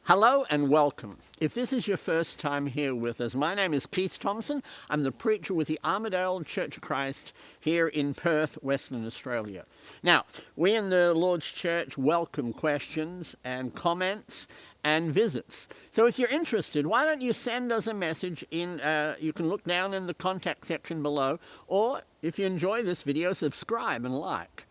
Hello and welcome. If this is your first time here with us, my name is Keith Thompson. I'm the preacher with the Armadale Church of Christ here in Perth, Western Australia. Now, we in the Lord's Church welcome questions and comments and visits. So if you're interested, why don't you send us a message in, you can look down in the contact section below, or if you enjoy this video, subscribe and like.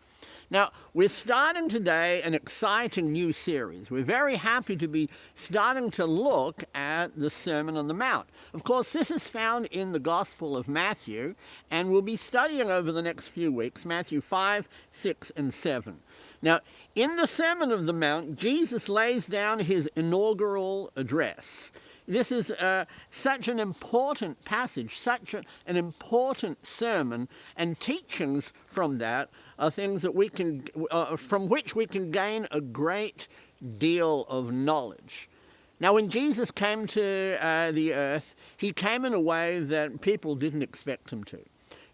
Now, we're starting today an exciting new series. We're very happy to be starting to look at the Sermon on the Mount. Of course, this is found in the Gospel of Matthew, and we'll be studying over the next few weeks, Matthew 5, 6, and 7. Now, in the Sermon on the Mount, Jesus lays down his inaugural address. This is such an important passage, such an important sermon, and teachings from that are things that we can, from which we can gain a great deal of knowledge. Now, when Jesus came to the earth, he came in a way that people didn't expect him to.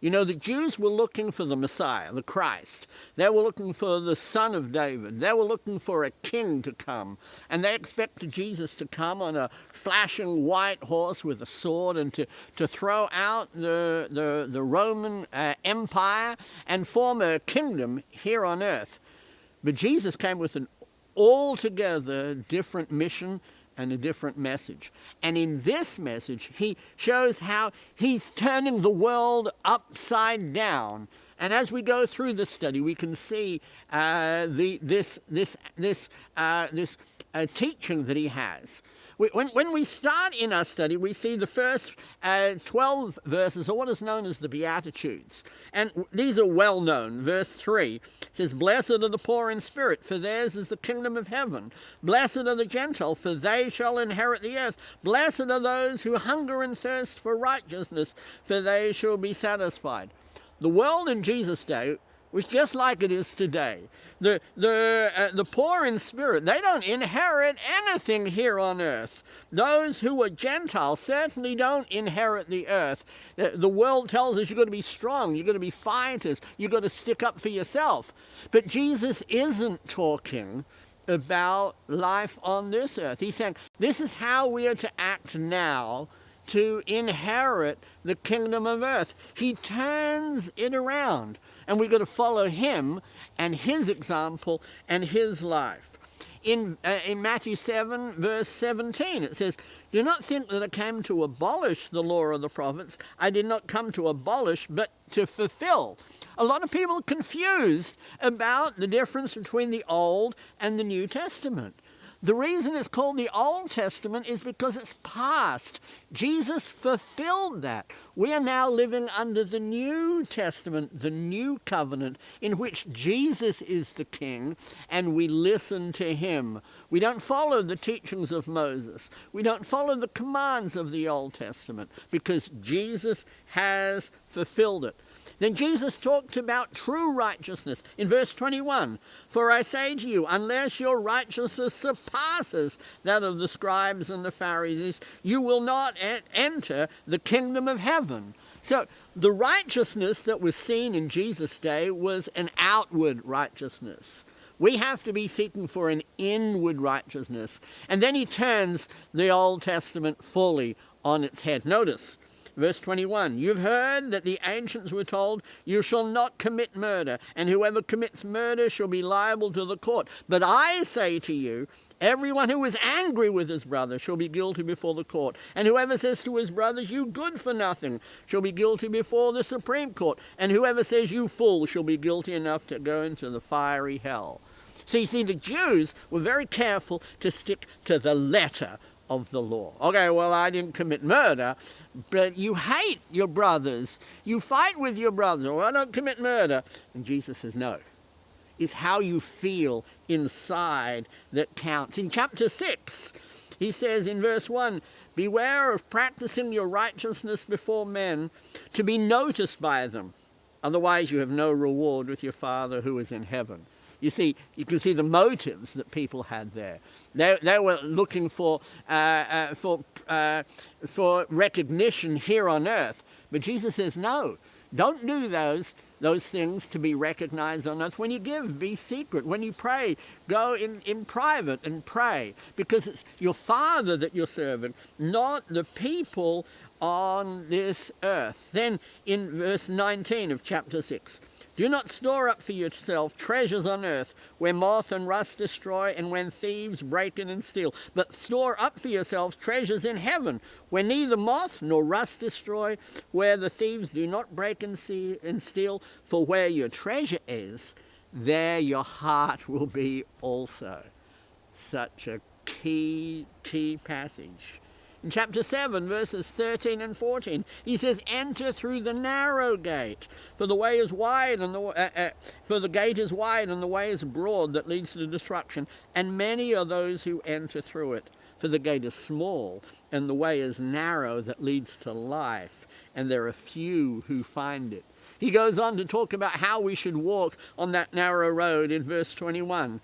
You know, the Jews were looking for the Messiah, the Christ. They were looking for the Son of David. They were looking for a king to come. And they expected Jesus to come on a flashing white horse with a sword and to throw out the Roman Empire and form a kingdom here on earth. But Jesus came with an altogether different mission and a different message. And in this message, he shows how he's turning the world upside down. And as we go through this study, we can see this teaching that he has. When we start in our study, we see the first 12 verses are what is known as the Beatitudes. And these are well known. Verse 3 says, "Blessed are the poor in spirit, for theirs is the kingdom of heaven. Blessed are the gentle, for they shall inherit the earth. Blessed are those who hunger and thirst for righteousness, for they shall be satisfied." The world in Jesus' day was just like it is today. The poor in spirit, they don't inherit anything here on earth. Those who are Gentiles certainly don't inherit the earth. The world tells us you've got to be strong, you've got to be fighters, you've got to stick up for yourself. But Jesus isn't talking about life on this earth. He's saying this is how we are to act now to inherit the kingdom of earth. He turns it around. And we've got to follow him and his example and his life. In Matthew 7, verse 17, it says, "Do not think that I came to abolish the law of the prophets. I did not come to abolish, but to fulfill." A lot of people are confused about the difference between the Old and the New Testament. The reason it's called the Old Testament is because it's past. Jesus fulfilled that. We are now living under the New Testament, the New Covenant, in which Jesus is the King, and we listen to him. We don't follow the teachings of Moses. We don't follow the commands of the Old Testament, because Jesus has fulfilled it. Then Jesus talked about true righteousness in verse 21. "For I say to you, unless your righteousness surpasses that of the scribes and the Pharisees, you will not enter the kingdom of heaven." So the righteousness that was seen in Jesus' day was an outward righteousness. We have to be seeking for an inward righteousness. And then he turns the Old Testament fully on its head. Notice, verse 21, "You've heard that the ancients were told, 'You shall not commit murder, and whoever commits murder shall be liable to the court.' But I say to you, everyone who is angry with his brother shall be guilty before the court. And whoever says to his brother, 'You good for nothing,' shall be guilty before the Supreme Court. And whoever says, 'You fool,' shall be guilty enough to go into the fiery hell." So you see, the Jews were very careful to stick to the letter of the law. Okay, well, I didn't commit murder, but you hate your brothers. You fight with your brothers. Well, I don't commit murder. And Jesus says, no. It's how you feel inside that counts. In chapter 6, he says in verse 1, "Beware of practicing your righteousness before men to be noticed by them. Otherwise you have no reward with your Father who is in heaven." You see, you can see the motives that people had there. They were looking for recognition here on earth. But Jesus says, no, don't do those. those things to be recognized on earth. When you give, be secret. When you pray, go in private and pray, because it's your Father that you're serving, not the people on this earth. Then in verse 19 of chapter 6, do not store up for yourself treasures on earth, where moth and rust destroy, and when thieves break in and steal. But store up for yourselves treasures in heaven, where neither moth nor rust destroy, where the thieves do not break and steal. For where your treasure is, there your heart will be also. Such a key passage. In chapter 7, verses 13 and 14, he says, enter through the narrow gate, for the way is wide, and for the gate is wide, and the way is broad that leads to destruction, and many are those who enter through it. For the gate is small, and the way is narrow that leads to life, and there are few who find it. He goes on to talk about how we should walk on that narrow road in verse 21.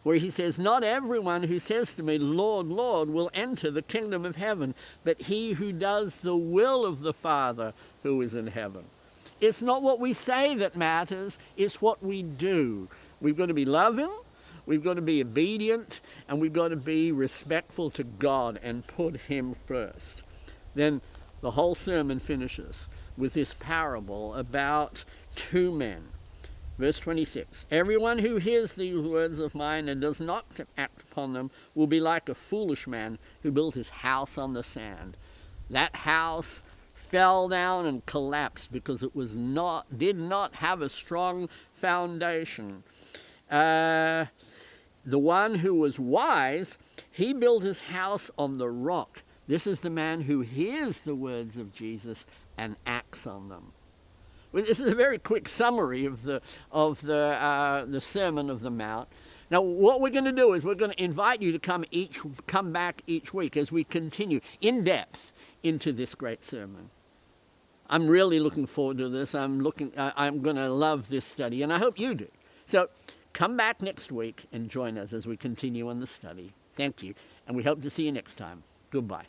Where he says, not everyone who says to me, Lord, Lord, will enter the kingdom of heaven, but he who does the will of the Father who is in heaven. It's not what we say that matters, it's what we do. We've got to be loving, we've got to be obedient, and we've got to be respectful to God and put him first. Then the whole sermon finishes with this parable about two men. Verse 26, everyone who hears these words of mine and does not act upon them will be like a foolish man who built his house on the sand. That house fell down and collapsed because it did not have a strong foundation. The one who was wise, he built his house on the rock. This is the man who hears the words of Jesus and acts on them. Well, this is a very quick summary of the Sermon of the Mount. Now, what we're going to do is we're going to invite you to come back each week as we continue in depth into this great sermon. I'm really looking forward to this. I'm going to love this study, and I hope you do. So, come back next week and join us as we continue on the study. Thank you, and we hope to see you next time. Goodbye.